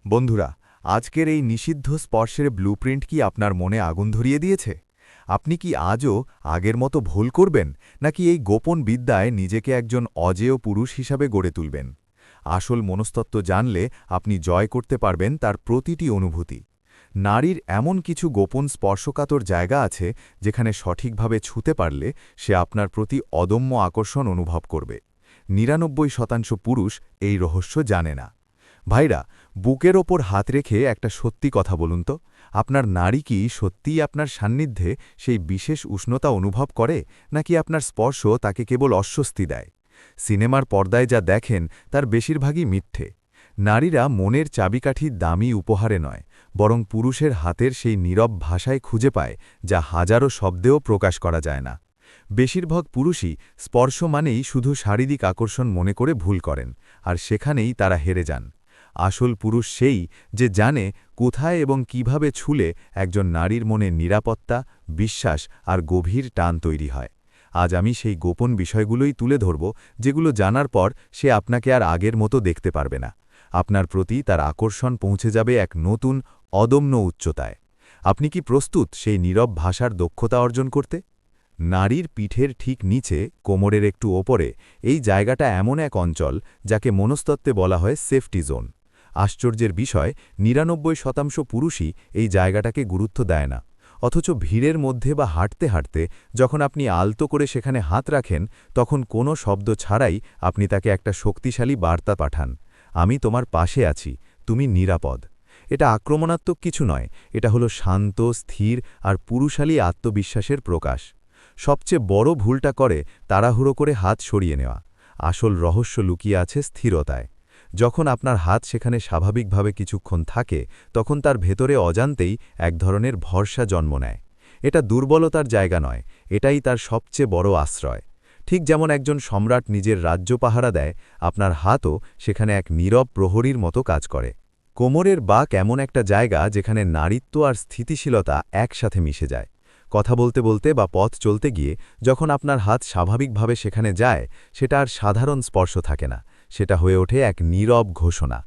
বন্ধুরা, আজকের এই নিষিদ্ধ স্পর্শের ব্লুপ্রিন্ট কি আপনার মনে আগুন ধরিয়ে দিয়েছে? আপনি কি আজও আগের মতো ভুল করবেন, নাকি এই গোপন বিদ্যায় নিজেকে একজন অজেয় পুরুষ হিসাবে গড়ে তুলবেন? আসল মনস্তত্ত্ব জানলে আপনি জয় করতে পারবেন তার প্রতিটি অনুভূতি। নারীর এমন কিছু গোপন স্পর্শকাতর জায়গা আছে যেখানে সঠিকভাবে ছুঁতে পারলে সে আপনার প্রতি অদম্য আকর্ষণ অনুভব করবে। ৯৯% পুরুষ এই রহস্য জানে না। ভাইরা, বুকের ওপর হাত রেখে একটা সত্যি কথা বলুন তো, আপনার নারী কি সত্যিই আপনার সান্নিধ্যে সেই বিশেষ উষ্ণতা অনুভব করে, নাকি আপনার স্পর্শ তাকে কেবল অস্বস্তি দেয়? সিনেমার পর্দায় যা দেখেন তার বেশিরভাগই মিথ্যে। নারীরা মনের চাবিকাঠি দামি উপহারে নয়, বরং পুরুষের হাতের সেই নীরব ভাষায় খুঁজে পায়, যা হাজারো শব্দেও প্রকাশ করা যায় না। বেশিরভাগ পুরুষই স্পর্শ মানেই শুধু শারীরিক আকর্ষণ মনে করে ভুল করেন, আর সেখানেই তারা হেরে যান। আসল পুরুষ সেই যে জানে কোথায় এবং কিভাবে ছুলে একজন নারীর মনে নিরাপত্তা, বিশ্বাস আর গভীর টান তৈরি হয়। আজ আমি সেই গোপন বিষয়গুলোই তুলে ধরব, যেগুলো জানার পর সে আপনাকে আর আগের মতো দেখতে পারবে না। আপনার প্রতি তার আকর্ষণ পৌঁছে যাবে এক নতুন, অদম্য উচ্চতায়। আপনি কি প্রস্তুত সেই নীরব ভাষার দক্ষতা অর্জন করতে? নারীর পিঠের ঠিক নিচে, কোমরের একটু ওপরে, এই জায়গাটা এমন এক অঞ্চল যাকে মনস্তত্ত্বে বলা হয় সেফটি জোন। আশ্চর্যের বিষয়, ৯৯% পুরুষই এই জায়গাটাকে গুরুত্ব দেয় না। অথচ ভিড়ের মধ্যে বা হাঁটতে হাঁটতে যখন আপনি আলতো করে সেখানে হাত রাখেন, তখন কোনো শব্দ ছাড়াই আপনি তাকে একটা শক্তিশালী বার্তা পাঠান। আমি তোমার পাশে আছি, তুমি নিরাপদ। এটা আক্রমণাত্মক কিছু নয়, এটা হলো শান্ত, স্থির আর পুরুষালী আত্মবিশ্বাসের প্রকাশ। সবচেয়ে বড় ভুলটা করে তাড়াহুড়ো করে হাত সরিয়ে নেওয়া। আসল রহস্য লুকিয়ে আছে স্থিরতায়। যখন আপনার হাত সেখানে স্বাভাবিকভাবে কিছুক্ষণ থাকে, তখন তার ভেতরে অজান্তেই এক ধরনের ভরসা জন্ম নেয়। এটা দুর্বলতার জায়গা নয়, এটাই তার সবচেয়ে বড় আশ্রয়। ঠিক যেমন একজন সম্রাট নিজের রাজ্য পাহারা দেয়, আপনার হাতও সেখানে এক নীরব প্রহরীর মতো কাজ করে। কোমরের বাঁক এমন একটা জায়গা যেখানে নারীত্ব আর স্থিতিশীলতা একসাথে মিশে যায়। কথা বলতে বলতে বা পথ চলতে গিয়ে যখন আপনার হাত স্বাভাবিকভাবে সেখানে যায়, সেটা আর সাধারণ স্পর্শ থাকে না, সেটা হয়ে ওঠে এক নীরব ঘোষণা।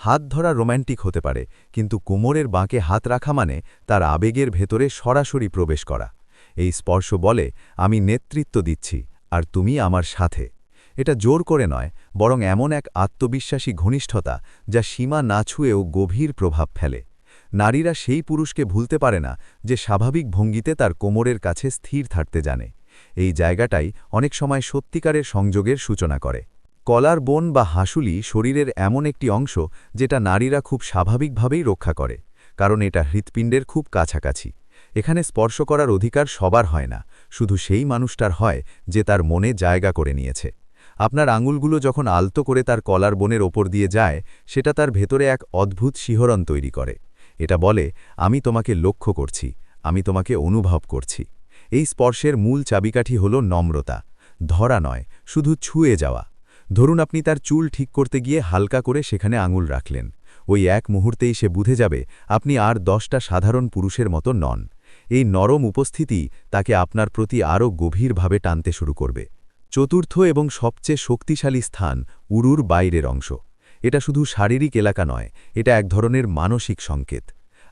হাত ধরা রোম্যান্টিক হতে পারে, কিন্তু কোমরের বাঁকে হাত রাখা মানে তার আবেগের ভেতরে সরাসরি প্রবেশ করা। এই স্পর্শ বলে, আমি নেতৃত্ব দিচ্ছি, আর তুমি আমার সাথে। এটা জোর করে নয়, বরং এমন এক আত্মবিশ্বাসী ঘনিষ্ঠতা যা সীমা না ছুঁয়েও গভীর প্রভাব ফেলে। নারীরা সেই পুরুষকে ভুলতে পারে না যে স্বাভাবিক ভঙ্গিতে তার কোমরের কাছে স্থির থাকতে জানে। এই জায়গাটাই অনেক সময় সত্যিকারের সংযোগের সূচনা করে। কলার বোন বা হাসুলি শরীরের এমন একটি অংশ যেটা নারীরা খুব স্বাভাবিকভাবেই রক্ষা করে, কারণ এটা হৃৎপিণ্ডের খুব কাছাকাছি। এখানে স্পর্শ করার অধিকার সবার হয় না, শুধু সেই মানুষটার হয় যে তার মনে জায়গা করে নিয়েছে। আপনার আঙুলগুলো যখন আলতো করে তার কলার বোনের ওপর দিয়ে যায়, সেটা তার ভেতরে এক অদ্ভুত শিহরণ তৈরি করে। এটা বলে, আমি তোমাকে লক্ষ্য করছি, আমি তোমাকে অনুভব করছি। এই স্পর্শের মূল চাবিকাঠি হল নম্রতা, ধরা নয়, শুধু ছুঁয়ে যাওয়া। ধরুন আপনি তার চুল ঠিক করতে গিয়ে হালকা করে সেখানে আঙুল রাখলেন। ওই এক মুহূর্তেই সে বুঝে যাবে আপনি আর 10টা সাধারণ পুরুষের মতো নন। এই নরম উপস্থিতি তাকে আপনার প্রতি আরও গভীরভাবে টানতে শুরু করবে। চতুর্থ এবং সবচেয়ে শক্তিশালী স্থান, উরুর বাইরের অংশ। এটা শুধু শারীরিক এলাকা নয়, এটা এক ধরনের মানসিক সংকেত।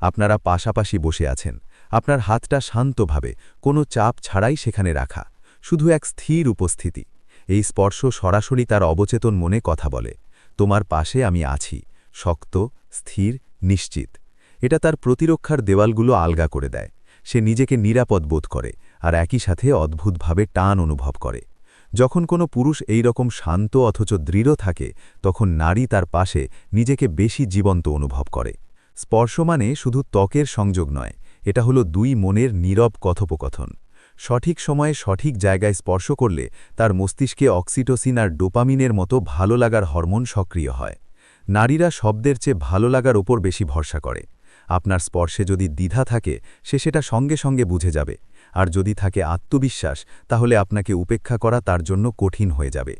আপনারা পাশাপাশি বসে আছেন, আপনার হাতটা শান্তভাবে, কোনো চাপ ছাড়াই সেখানে রাখা, শুধু এক স্থির উপস্থিতি। এই স্পর্শ সরাসরি তার অবচেতন মনে কথা বলে, তোমার পাশে আমি আছি, শক্ত, স্থির, নিশ্চিত। এটা তার প্রতিরক্ষার দেওয়ালগুলো আলগা করে দেয়। সে নিজেকে নিরাপদ বোধ করে, আর একই সাথে অদ্ভুতভাবে টান অনুভব করে। যখন কোনো পুরুষ এই রকম শান্ত অথচ দৃঢ় থাকে, তখন নারী তার পাশে নিজেকে বেশি জীবন্ত অনুভব করে। স্পর্শ মানে শুধু ত্বকের সংযোগ নয়, এটা হলো দুই মনের নীরব কথোপকথন। সঠিক সময়ে সঠিক জায়গায় স্পর্শ করলে তার মস্তিষ্কে অক্সিটোসিন আর ডোপামিনের মতো ভালো লাগার হরমোন সক্রিয় হয়। নারীরা শব্দের চেয়ে ভালো লাগার ওপর বেশি ভরসা করে। আপনার স্পর্শে যদি দ্বিধা থাকে, সে সেটা সঙ্গে সঙ্গে বুঝে যাবে, আর যদি থাকে আত্মবিশ্বাস, তাহলে আপনাকে উপেক্ষা করা তার জন্য কঠিন হয়ে যাবে।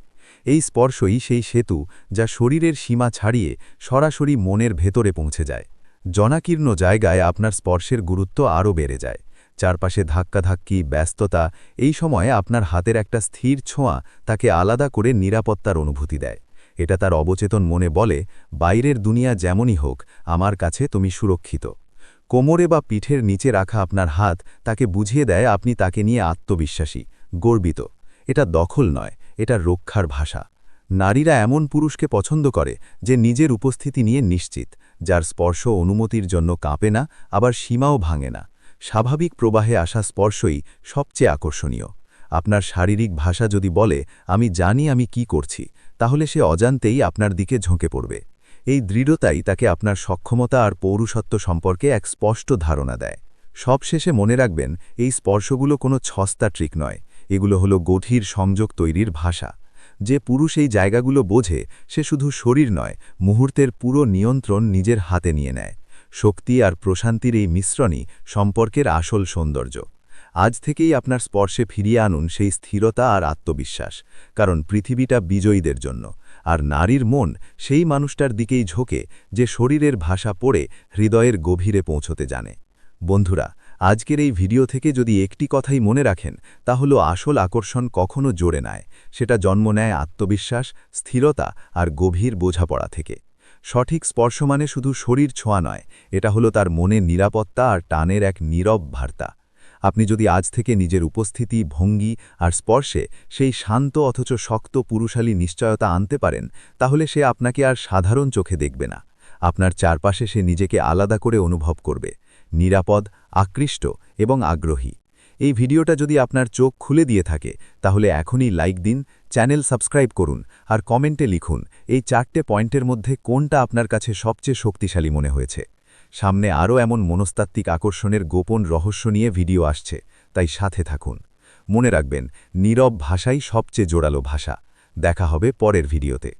এই স্পর্শই সেই সেতু যা শরীরের সীমা ছাড়িয়ে সরাসরি মনের ভেতরে পৌঁছে যায়। জনাকীর্ণ জায়গায় আপনার স্পর্শের গুরুত্ব আরও বেড়ে যায়। চারপাশে ধাক্কাধাক্কি, ব্যস্ততা, এই সময়ে আপনার হাতের একটা স্থির ছোঁয়া তাকে আলাদা করে নিরাপত্তার অনুভূতি দেয়। এটা তার অবচেতন মনে বলে, বাইরের দুনিয়া যেমনই হোক, আমার কাছে তুমি সুরক্ষিত। কোমরে বা পিঠের নিচে রাখা আপনার হাত তাকে বুঝিয়ে দেয় আপনি তাকে নিয়ে আত্মবিশ্বাসী, গর্বিত। এটা দখল নয়, এটা রক্ষার ভাষা। নারীরা এমন পুরুষকে পছন্দ করে যে নিজের উপস্থিতি নিয়ে নিশ্চিত, যার স্পর্শ অনুমতির জন্য কাঁপে না, আবার সীমাও ভাঙে না। স্বাভাবিক প্রবাহে আসা স্পর্শই সবচেয়ে আকর্ষণীয়। আপনার শারীরিক ভাষা যদি বলে, আমি জানি আমি কি করছি, তাহলে সে অজান্তেই আপনার দিকে ঝোঁকে পড়বে। এই দৃঢ়তাই তাকে আপনার সক্ষমতা আর পৌরুষত্ব সম্পর্কে এক স্পষ্ট ধারণা দেয়। সবশেষে মনে রাখবেন, এই স্পর্শগুলো কোনো ছস্তা ট্রিক নয়, এগুলো হলো গভীর সংযোগ তৈরির ভাষা। যে পুরুষ এই জায়গাগুলো বোঝে, সে শুধু শরীর নয়, মুহূর্তের পুরো নিয়ন্ত্রণ নিজের হাতে নিয়ে নেয়। শক্তি আর প্রশান্তির এই মিশ্রণই সম্পর্কের আসল সৌন্দর্য। আজ থেকেই আপনার স্পর্শে ফিরিয়ে আনুন সেই স্থিরতা আর আত্মবিশ্বাস, কারণ পৃথিবীটা বিজয়ীদের জন্য, আর নারীর মন সেই মানুষটার দিকেই ঝোঁকে যে শরীরের ভাষা পড়ে হৃদয়ের গভীরে পৌঁছতে জানে। বন্ধুরা, আজকের এই ভিডিও থেকে যদি একটি কথাই মনে রাখেন, তা হলো আসল আকর্ষণ কখনো জোরে নেয়, সেটা জন্ম নেয় আত্মবিশ্বাস, স্থিরতা আর গভীর বোঝাপড়া থেকে। সঠিক স্পর্শ মানে শুধু শরীর ছোঁয়া নয়, এটা হলো তার মনের নিরাপত্তা আর টানের এক নীরব বার্তা। আপনি যদি আজ থেকে নিজের উপস্থিতি, ভঙ্গি আর স্পর্শে সেই শান্ত অথচ শক্ত পুরুষালী নিশ্চয়তা আনতে পারেন, তাহলে সে আপনাকে আর সাধারণ চোখে দেখবে না। আপনার চারপাশে সে নিজেকে আলাদা করে অনুভব করবে, নিরাপদ, আকৃষ্ট এবং আগ্রহী। এই ভিডিওটা যদি আপনার চোখ খুলে দিয়ে থাকে, তাহলে এখনই লাইক দিন, চ্যানেল সাবস্ক্রাইব করুন আর কমেন্টে লিখুন এই 4টে পয়েন্টের মধ্যে কোনটা আপনার কাছে সবচেয়ে শক্তিশালী মনে হয়েছে। সামনে আরও এমন মনস্তাত্ত্বিক আকর্ষণের গোপন রহস্য নিয়ে ভিডিও আসছে, তাই সাথে থাকুন। মনে রাখবেন, নীরব ভাষাই সবচেয়ে জোরালো ভাষা। দেখা হবে পরের ভিডিওতে।